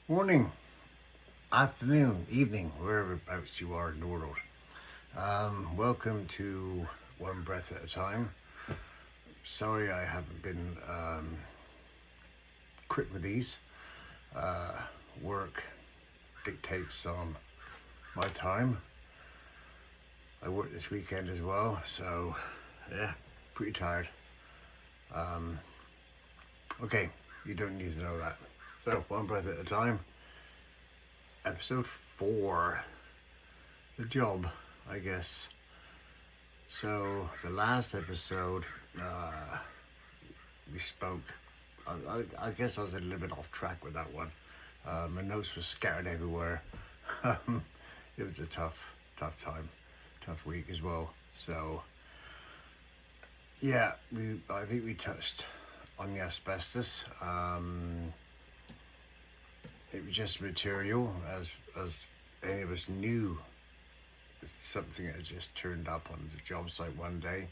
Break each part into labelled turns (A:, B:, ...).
A: Morning, afternoon, evening, wherever else you are in the world. Welcome to One Breath at a Time. Sorry I haven't been quick with these. Work dictates on my time. I worked this weekend as well, so yeah, pretty tired. Okay, you don't need to know that. So, One Breath at a Time, episode 4, the job, I guess. So, the last episode, we spoke. I guess I was a little bit off track with that one. My notes were scattered everywhere. It was a tough time, tough week as well. So, yeah, I think we touched on the asbestos. It was just material, as any of us knew. It's something that just turned up on the job site one day.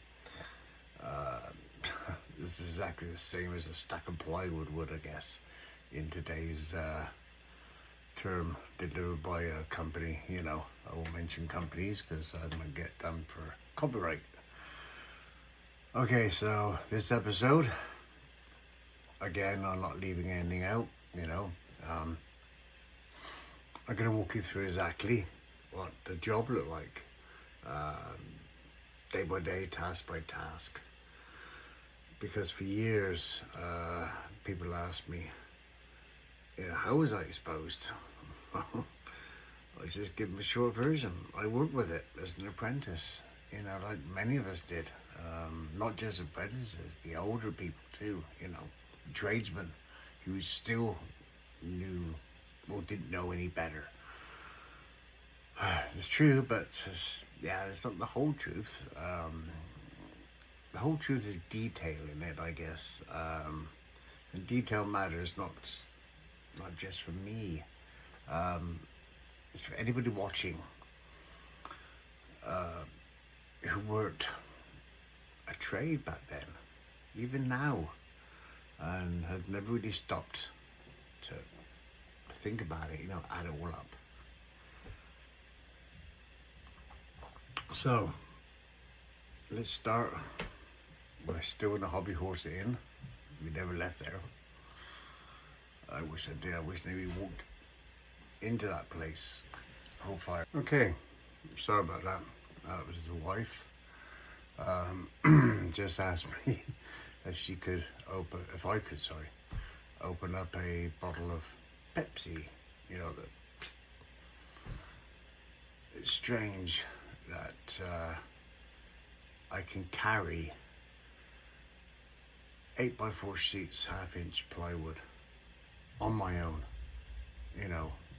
A: This is exactly the same as a stack of plywood would, I guess, in today's term, delivered by a company. I won't mention companies because I might get done for copyright. Okay, so this episode, again, I'm not leaving anything out. I'm going to walk you through exactly what the job looked like, day by day, task by task. Because for years, people asked me, how was I exposed? I just give them a short version. I worked with it as an apprentice, like many of us did. Not just apprentices, the older people too, the tradesmen who still knew or didn't know any better. It's true, but it's not the whole truth. The whole truth is detail in it, I guess. And detail matters not just for me. It's for anybody watching who worked a trade back then, even now, and had never really stopped to think about it, add it all up. So, let's start. We're still in the Hobbyhorse Inn. We never left there. I wish I did. I wish maybe walked into that place. Whole fire. Okay, sorry about that. That was the wife. Just asked me if I could open up a bottle of Pepsi. It's strange that I can carry 8x4 sheets, 1/2-inch plywood on my own.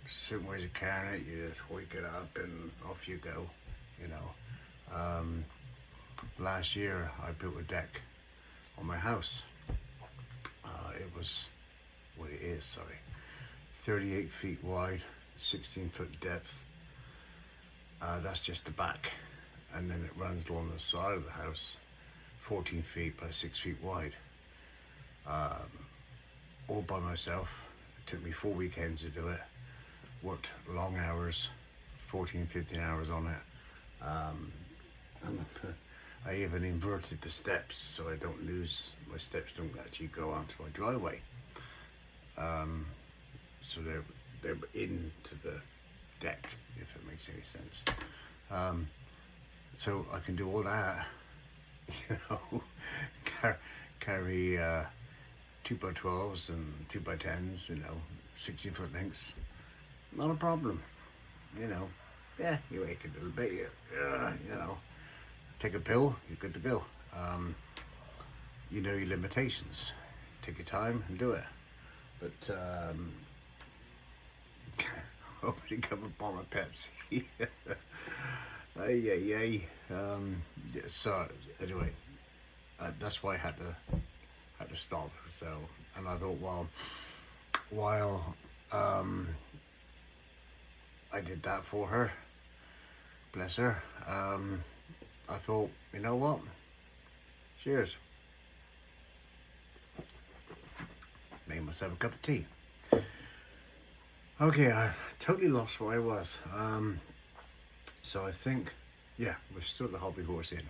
A: Certain ways of carrying it, you just hoik it up and off you go. Last year I built a deck on my house. It was what it is, 38 feet wide, 16-foot depth. That's just the back, and then it runs along the side of the house, 14 feet by 6 feet wide. All by myself. It took me 4 weekends to do it. Worked long hours, 14, 15 hours on it. And I even inverted the steps so my steps don't actually go onto my driveway. So they're into the deck, if it makes any sense. So I can do all that, carry 2x12s and 2x10s, 16-foot lengths. Not a problem, Yeah, you wake a little bit, take a pill, you're good to go. You know your limitations. Take your time and do it. But opening up a bottle of Pepsi. Ay. So anyway, that's why I had to stop. So, and I thought, while I did that for her, bless her, I thought, you know what? Cheers. Made myself a cup of tea. Okay, I totally lost where I was. So I think, yeah, we're still at the Hobbyhorse Inn.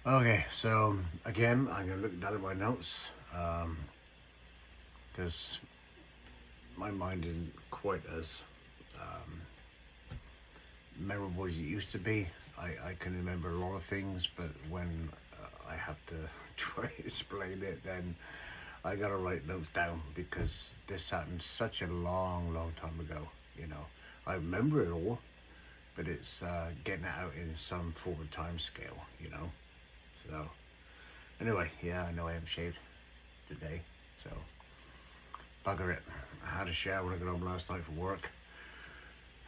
A: Okay, so again, I'm going to look down at my notes because my mind isn't quite as memorable as it used to be. I can remember a lot of things, but when I have to try to explain it, then I gotta write notes down because this happened such a long time ago. You know, I remember it all, but it's getting it out in some form of time scale. You know, so anyway, yeah, I know I haven't shaved today, so bugger it. I had a shower when I got home last night from work.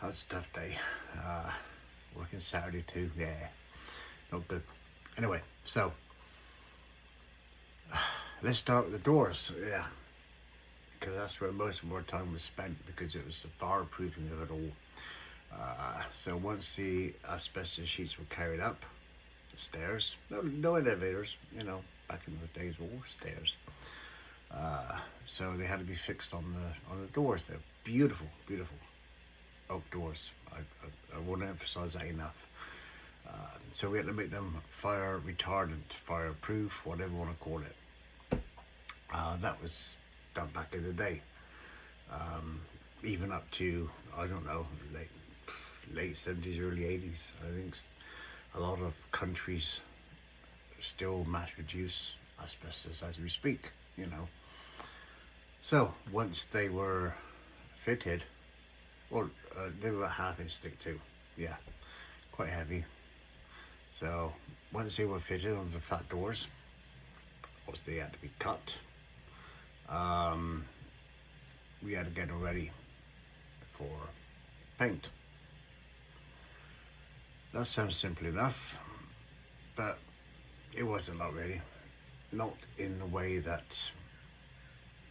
A: That was a tough day. Working Saturday too, yeah, not good. Anyway, so let's start with the doors, yeah, because that's where most of our time was spent because it was the fireproofing of it all. So once the asbestos sheets were carried up the stairs, no elevators, you know, back in those days, all stairs. So they had to be fixed on the doors. They're beautiful, beautiful oak doors. I won't emphasize that enough. So we had to make them fire retardant, fireproof, whatever you want to call it. That was done back in the day. Even up to, I don't know, late 70s, early 80s. I think a lot of countries still mass produce asbestos as we speak, you know. So once they were fitted, well, they were a half-inch thick too, yeah, quite heavy. So once they were fitted on the flat doors, obviously they had to be cut. We had to get them ready for paint. That sounds simple enough, but it wasn't, not really. Not in the way that,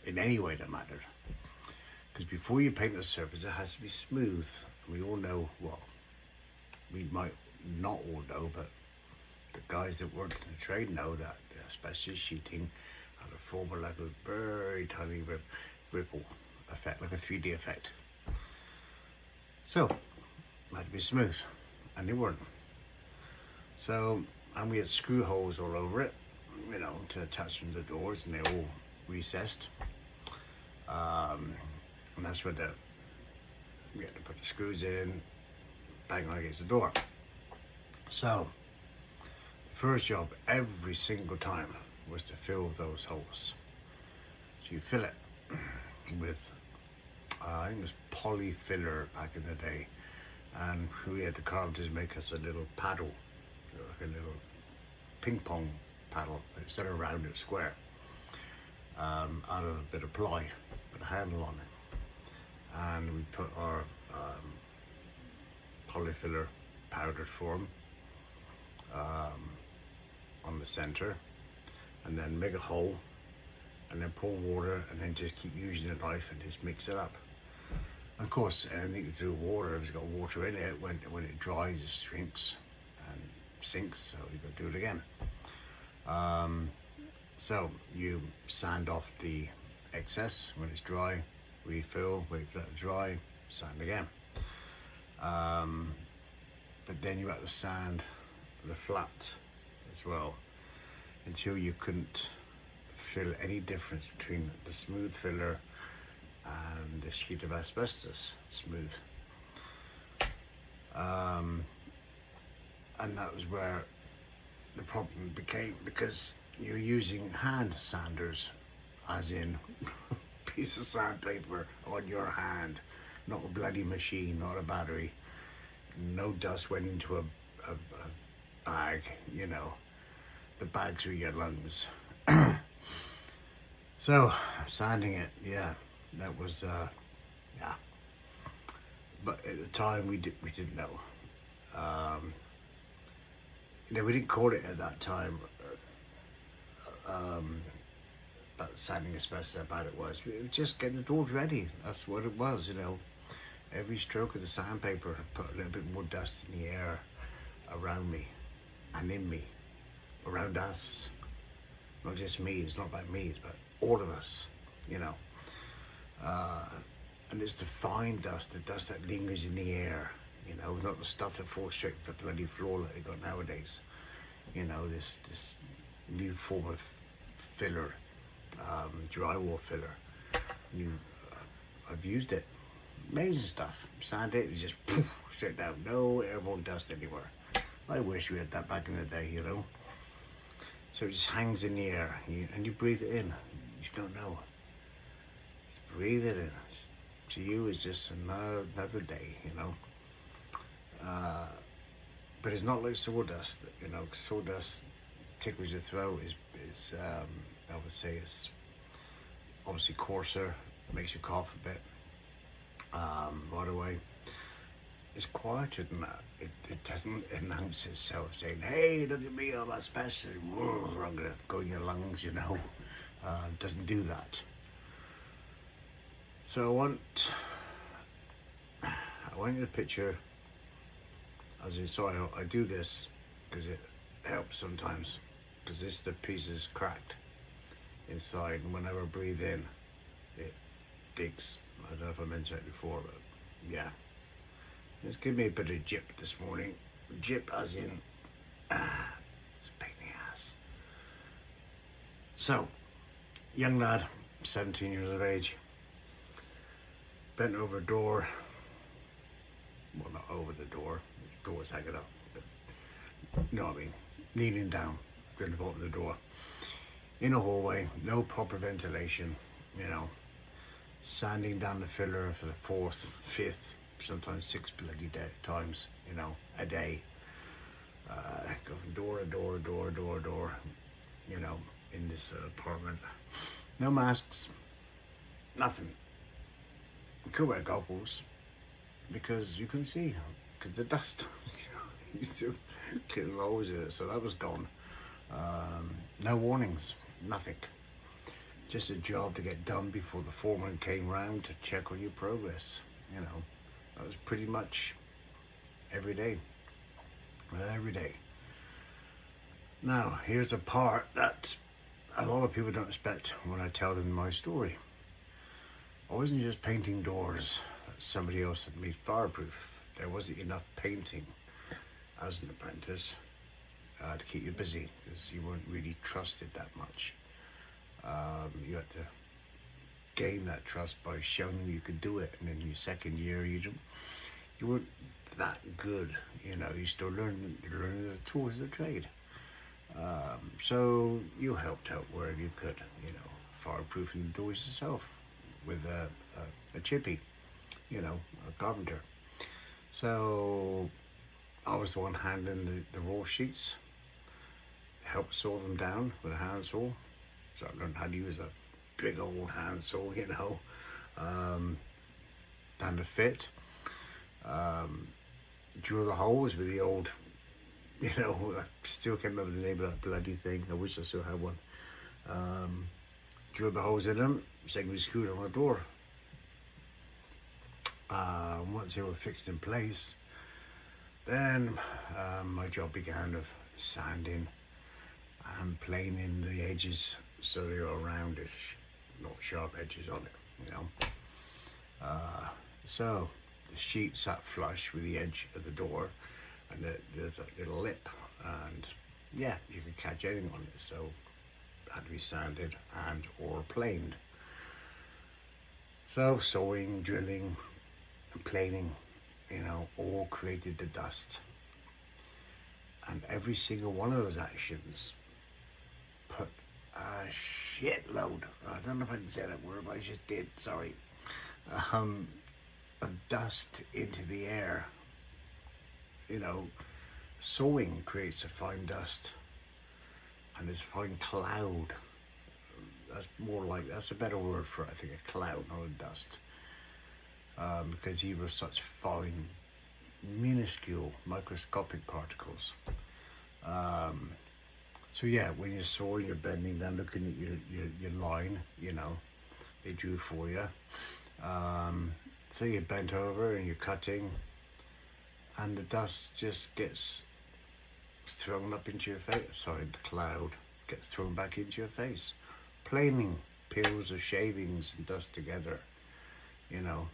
A: in any way that mattered. Because before you paint the surface, it has to be smooth. We all know, well, we might not all know, but the guys that work in the trade know that the asbestos sheeting had a form of like a very tiny ripple effect, like a 3D effect. So, it had to be smooth, and they weren't. So, and we had screw holes all over it, you know, to attach them to the doors, and they all recessed. And that's where we had to put the screws in, bang on against the door. So, the first job every single time was to fill those holes. So you fill it with, I think it was poly filler back in the day, and we had the carpenters make us a little paddle, like a little ping pong paddle instead of round and square, out of a bit of ply, put a handle on it, and we put our polyfiller powdered form on the center, and then make a hole, and then pour water, and then just keep using a knife and just mix it up. Of course, anything to do with water, if it's got water in it, when it dries, it shrinks and sinks, so you got to do it again. So you sand off the excess when it's dry, refill, wait for that to dry, sand again. But then you have to sand the flat as well until you couldn't feel any difference between the smooth filler and the sheet of asbestos smooth. And that was where the problem became, because you're using hand sanders, as in piece of sandpaper on your hand, not a bloody machine, not a battery. No dust went into a bag, you know. The bags were your lungs. So, sanding it, yeah, that was, yeah. But at the time, we didn't know. You know, we didn't call it at that time, but sanding asbestos, how bad it was. We were just getting the doors ready. That's what it was, you know. Every stroke of the sandpaper put a little bit more dust in the air around me and in me, around us. Not just me, it's not about me, it's about all of us, you know. And it's the fine dust, the dust that lingers in the air, you know, not the stuff that falls straight to the bloody floor that they got nowadays. You know, this new form of filler, drywall filler. I've used it. Amazing stuff. Sand it, it's just poof, straight down. No airborne dust anywhere. I wish we had that back in the day, you know. So it just hangs in the air, and you breathe it in. You don't know. Just breathe it in. To you, it's just another day, you know. But it's not like sawdust, you know. Sawdust tickles your throat. Is I would say it's obviously coarser, makes you cough a bit. Right away. It's quieter than that. It doesn't announce itself saying, "Hey, look at me, I'm asbestos. I'm gonna go in your lungs," you know. It doesn't do that. So I want you to picture, as you saw, I do this because it helps sometimes, because the piece is cracked inside, and whenever I breathe in, it digs. I don't know if I mentioned that before, but yeah. It's giving me a bit of jip this morning. Jip as in, it's a pain in the ass. So, young lad, 17 years of age, bent over a door. Well, not over the door. The door's hanging up. But, you know what I mean? Kneeling down, going to open the door. In a hallway, no proper ventilation, you know. Sanding down the filler for the 4th, 5th, sometimes 6 bloody times, you know, a day. Go from door to door, you know, in this apartment. No masks, nothing. You could wear goggles because you can see, because the dust used to kill holes in it, so that was gone. No warnings, nothing. Just a job to get done before the foreman came round to check on your progress, you know. That was pretty much every day. Every day. Now, here's a part that a lot of people don't expect when I tell them my story. I wasn't just painting doors that somebody else had made fireproof. There wasn't enough painting as an apprentice to keep you busy, because you weren't really trusted that much. You had to gain that trust by showing them you could do it, and in your second year you weren't that good, you know. You still learning the tools of the trade. So you helped out wherever you could, you know, fireproofing the doors yourself with a chippy, you know, a carpenter. So I was the one handling the raw sheets, helped saw them down with a handsaw. So I learned how to use a big old handsaw, you know, down to fit. Drill the holes with the old, you know, I still can't remember the name of that bloody thing. I wish I still had one. Drill the holes in them, secondary screwed on the door. Once they were fixed in place, then my job began of sanding and planing the edges so they were roundish, not sharp edges on it, you know. So the sheet sat flush with the edge of the door, and there's a little lip, and yeah, you could catch anything on it, so it had to be sanded and or planed. So sewing, drilling, and planing, you know, all created the dust. And every single one of those actions put a shitload, I don't know if I can say that word, but I just did, sorry, of dust into the air. You know, sewing creates a fine dust, and this fine cloud. That's a better word for it, I think, a cloud, not a dust. Because you were such fine, minuscule, microscopic particles. So yeah, when you're sewing, you're bending down, looking at your line, you know, they drew for you. So you're bent over and you're cutting, and the dust just gets thrown up into your face. Sorry, the cloud gets thrown back into your face. Planing, peels of shavings and dust together, you know.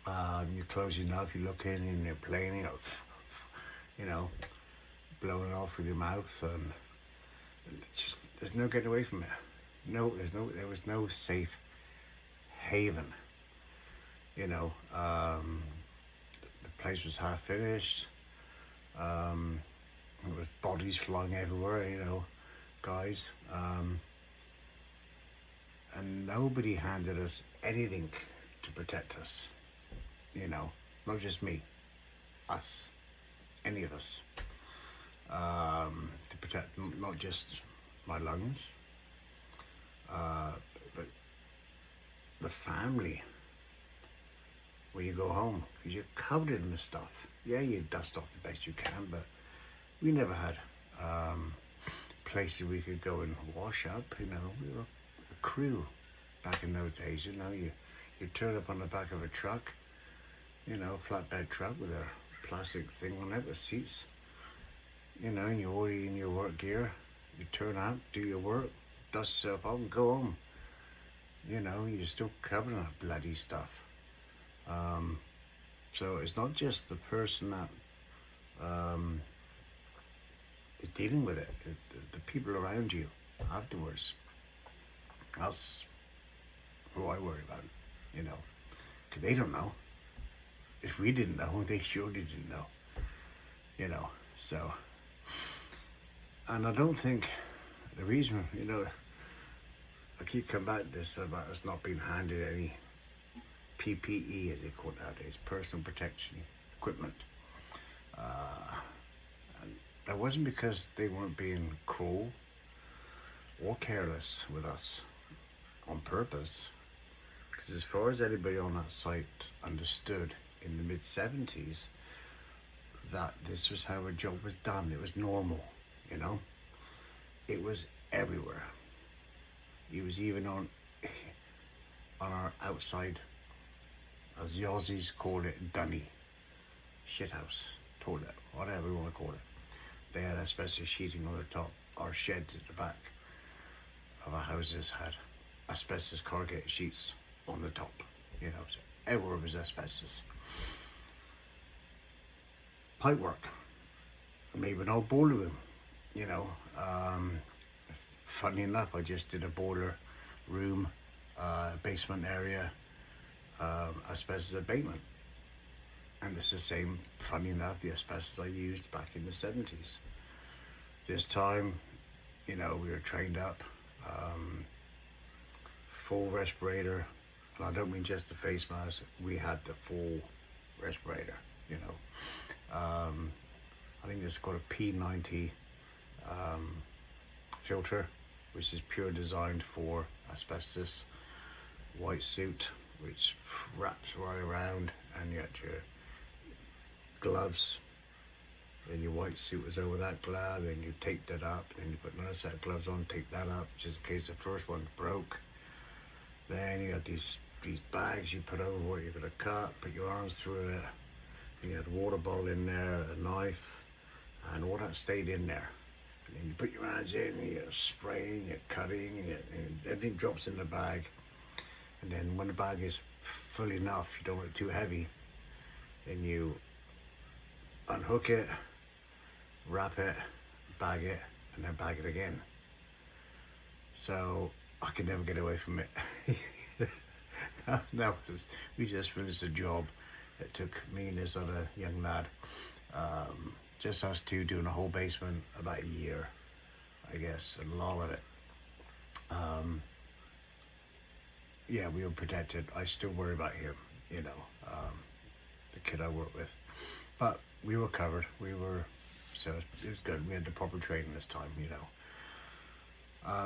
A: You close your mouth, you look in and you're playing, you know, blowing off with your mouth, and it's just, there's no getting away from it. There was no safe haven, you know. The place was half finished. There was bodies flying everywhere, you know, guys. And nobody handed us anything to protect us, you know, not just me, us, any of us, to protect not just my lungs, but the family when you go home, because you're covered in the stuff. Yeah, you dust off the best you can, but we never had places we could go and wash up, you know. We were a crew back in those days, you know. You turn up on the back of a truck, you know, flatbed truck with a plastic thing on it with seats, you know, and you're already in your work gear. You turn up, do your work, dust yourself up and go home. You know, you're still covered in that bloody stuff. So it's not just the person that is dealing with it, it's the people around you afterwards. That's who I worry about, you know, because they don't know. If we didn't know, they surely didn't know, you know, so. And I don't think the reason, you know, I keep coming back to this about us not being handed any PPE, as they call it nowadays, personal protection equipment. And that wasn't because they weren't being cruel or careless with us on purpose. Because as far as anybody on that site understood in the mid-70s, that this was how a job was done. It was normal, you know. It was everywhere. It was even on our outside, as the Aussies called it, dunny, shithouse, toilet, whatever you want to call it. They had asbestos sheeting on the top. Our sheds at the back of our houses had asbestos corrugated sheets on the top, you know, so everywhere was asbestos. Pipe work, maybe an old boiler room, you know. Funny enough, I just did a boiler room, basement area, asbestos abatement. And it's the same, funny enough, the asbestos I used back in the 70s. This time, you know, we were trained up, full respirator, and I don't mean just the face mask, we had the full respirator, you know. I think it's called a P90 filter, which is pure designed for asbestos. White suit, which wraps right around, and you got your gloves, then your white suit was over that glove, then you taped it up, then you put another set of gloves on, tape that up, just in case the first one broke. Then you got these bags you put over what you're going to cut, put your arms through it, and you had a water bottle in there, a knife, and all that stayed in there. And then you put your hands in, and you're spraying, you're cutting, and everything drops in the bag. And then when the bag is full enough, you don't want it too heavy, then you unhook it, wrap it, bag it, and then bag it again. So I could never get away from it. We just finished a job. It took me and this other young lad, just us two, doing a whole basement, about a year, I guess, and a lot of it. Yeah, we were protected. I still worry about him, you know, the kid I work with. But we were covered. So it was good. We had the proper training this time, you know.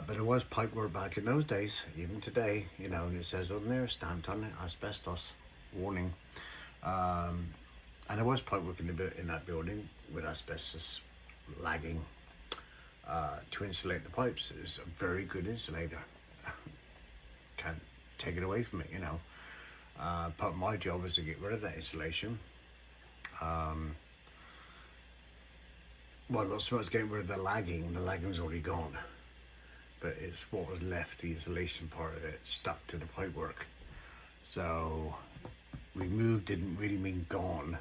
A: But it was pipe work back in those days, even today, you know, and it says on there, stamped on it, asbestos, warning. And there was pipe work in that building with asbestos lagging to insulate the pipes. It was a very good insulator. Can't take it away from it, you know. Part of my job is to get rid of that insulation. Well, not so much getting rid of the lagging's already gone, but it's what was left, the insulation part of it, stuck to the pipework. So removed didn't really mean gone.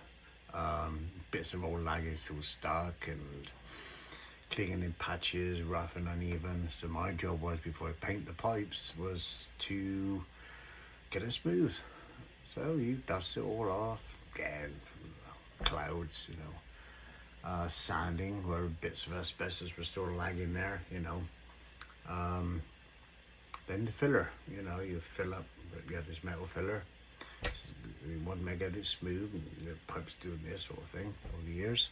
A: Bits of old lagging still stuck and clinging in patches, rough and uneven. So my job was, before I paint the pipes, was to get it smooth. So you dust it all off, again, clouds, sanding where bits of asbestos were still lagging there, Then the filler, you fill up, you have this metal filler. You want to make it smooth, and the pipes doing this sort of thing over the years.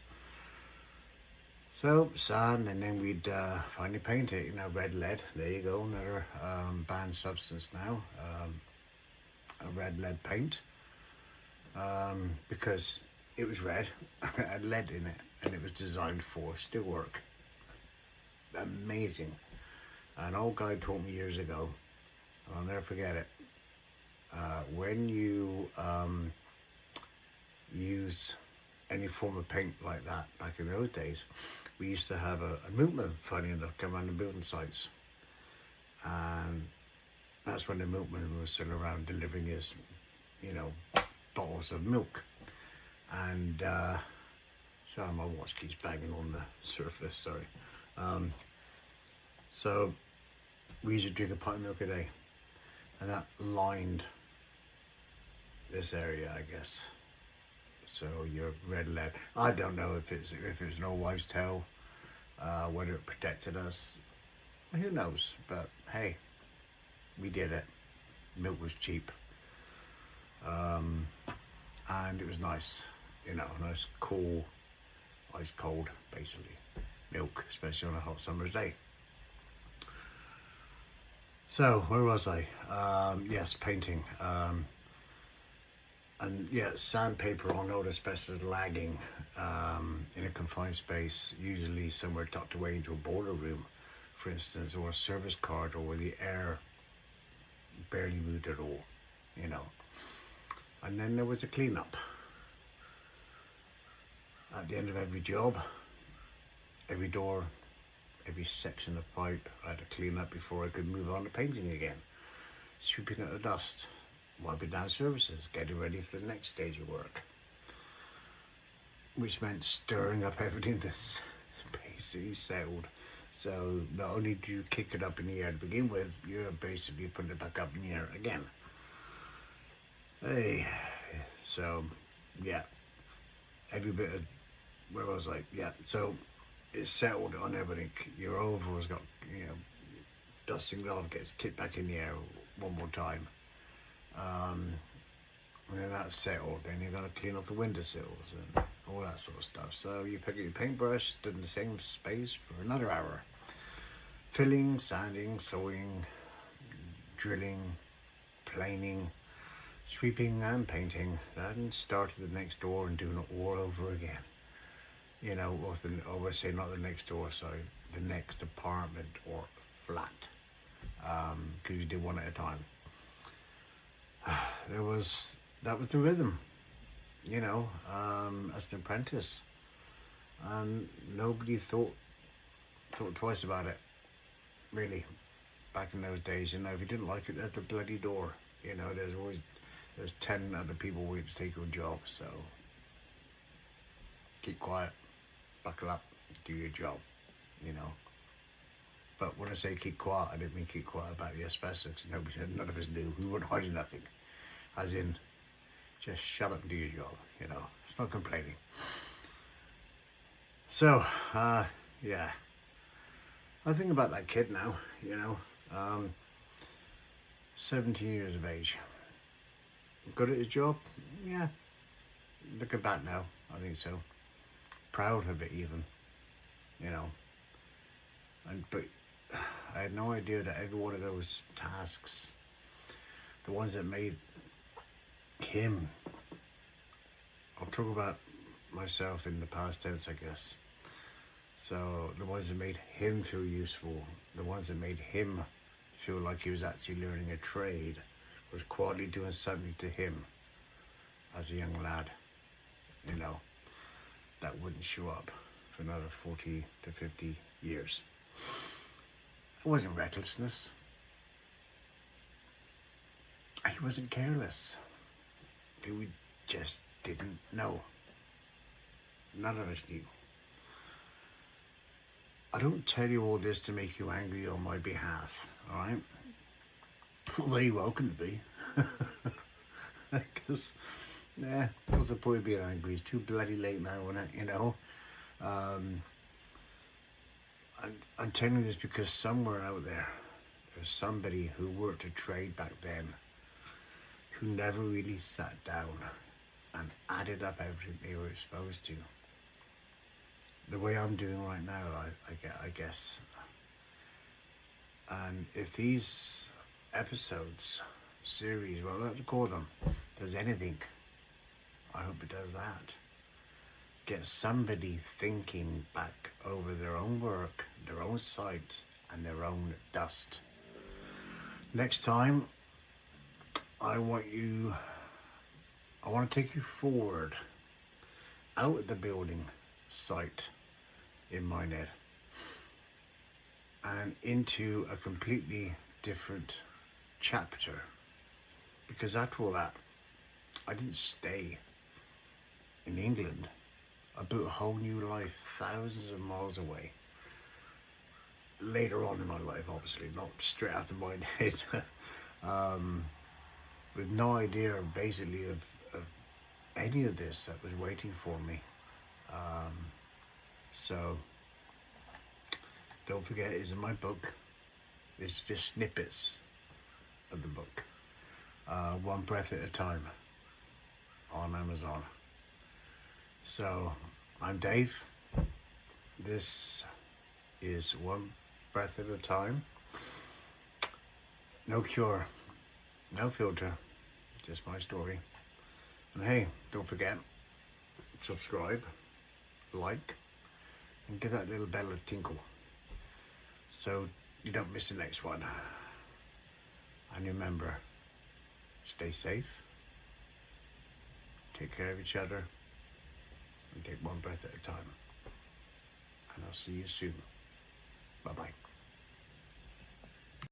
A: So sand, and then we'd finally paint it, red lead. There you go, another banned substance now. A red lead paint, because it was red, it had lead in it, and it was designed for steel work. Amazing. An old guy taught me years ago, and I'll never forget it. When you use any form of paint like that back in those days, we used to have a milkman, funny enough, come around the building sites, and that's when the milkman was still around delivering his, bottles of milk. And sorry, my watch keeps banging on the surface. Sorry. So we used to drink a pint of milk a day, and that lined this area, I guess. So your red lead. I don't know if it's an old wives' tale, whether it protected us. Who knows? But hey, we did it. Milk was cheap, and it was nice. Nice, cool, ice cold, basically, milk, especially on a hot summer's day. So where was I? Yes, painting. And yeah, sandpaper on old asbestos lagging in a confined space, usually somewhere tucked away into a boiler room, for instance, or a service corridor where the air barely moved at all, And then there was a cleanup. At the end of every job, every door, every section of pipe, I had to clean up before I could move on to painting again. Sweeping out the dust, wiping down surfaces, getting ready for the next stage of work. Which meant stirring up everything that's basically settled. So not only do you kick it up in the air to begin with, you're basically putting it back up in the air again. Hey, so yeah, every bit of, where was I? Yeah, so it's settled on everything. Your overall's got, dusting off, gets kicked back in the air one more time. And then that's settled, then you're going to clean off the windowsills and all that sort of stuff. So you pick up your paintbrush, stood in the same space for another hour. Filling, sanding, sewing, drilling, planing, sweeping and painting. Then started the next door and doing it all over again. I would say not the next door, sorry, the next apartment or flat. Because you did one at a time. That was the rhythm, as an apprentice. And nobody thought twice about it, really, back in those days. If you didn't like it, there's the bloody door. There's 10 other people waiting to take your job, so keep quiet, buckle up, do your job, But when I say keep quiet, I didn't mean keep quiet about the asbestos. None of us knew. We weren't hiding nothing. As in, just shut up and do your job, It's not complaining. So, yeah. I think about that kid now, 17 years of age. Good at his job? Yeah. Looking back now, I think so. Proud of it even, But I had no idea that every one of those tasks, the ones that made him, I'll talk about myself in the past tense, I guess. So the ones that made him feel useful, the ones that made him feel like he was actually learning a trade, was quietly doing something to him as a young lad, that wouldn't show up for another 40 to 50 years. It wasn't recklessness. He wasn't careless. that we just didn't know. None of us knew. I don't tell you all this to make you angry on my behalf, alright? Although you're welcome to be. Because, yeah, what's the point of being angry? It's too bloody late now, isn't it, you know? I'm telling you this because somewhere out there, there's somebody who worked a trade back then who never really sat down and added up everything they were exposed to. The way I'm doing right now, I guess. And if these episodes, series, well, let's call them, does anything, I hope it does that. Get somebody thinking back over their own work, their own site, and their own dust. Next time, I want to take you forward, out of the building site in Minehead, and into a completely different chapter. Because after all that, I didn't stay in England. I built a whole new life thousands of miles away. Later on in my life, obviously, not straight after Minehead. With no idea basically of any of this that was waiting for me. So don't forget, it's in my book. It's just snippets of the book. One Breath at a Time on Amazon. So I'm Dave. This is One Breath at a Time. No cure, no filter, just my story. And hey, don't forget, subscribe, like, and give that little bell a tinkle so you don't miss the next one. And remember, stay safe, take care of each other, and take one breath at a time. And I'll see you soon. Bye-bye.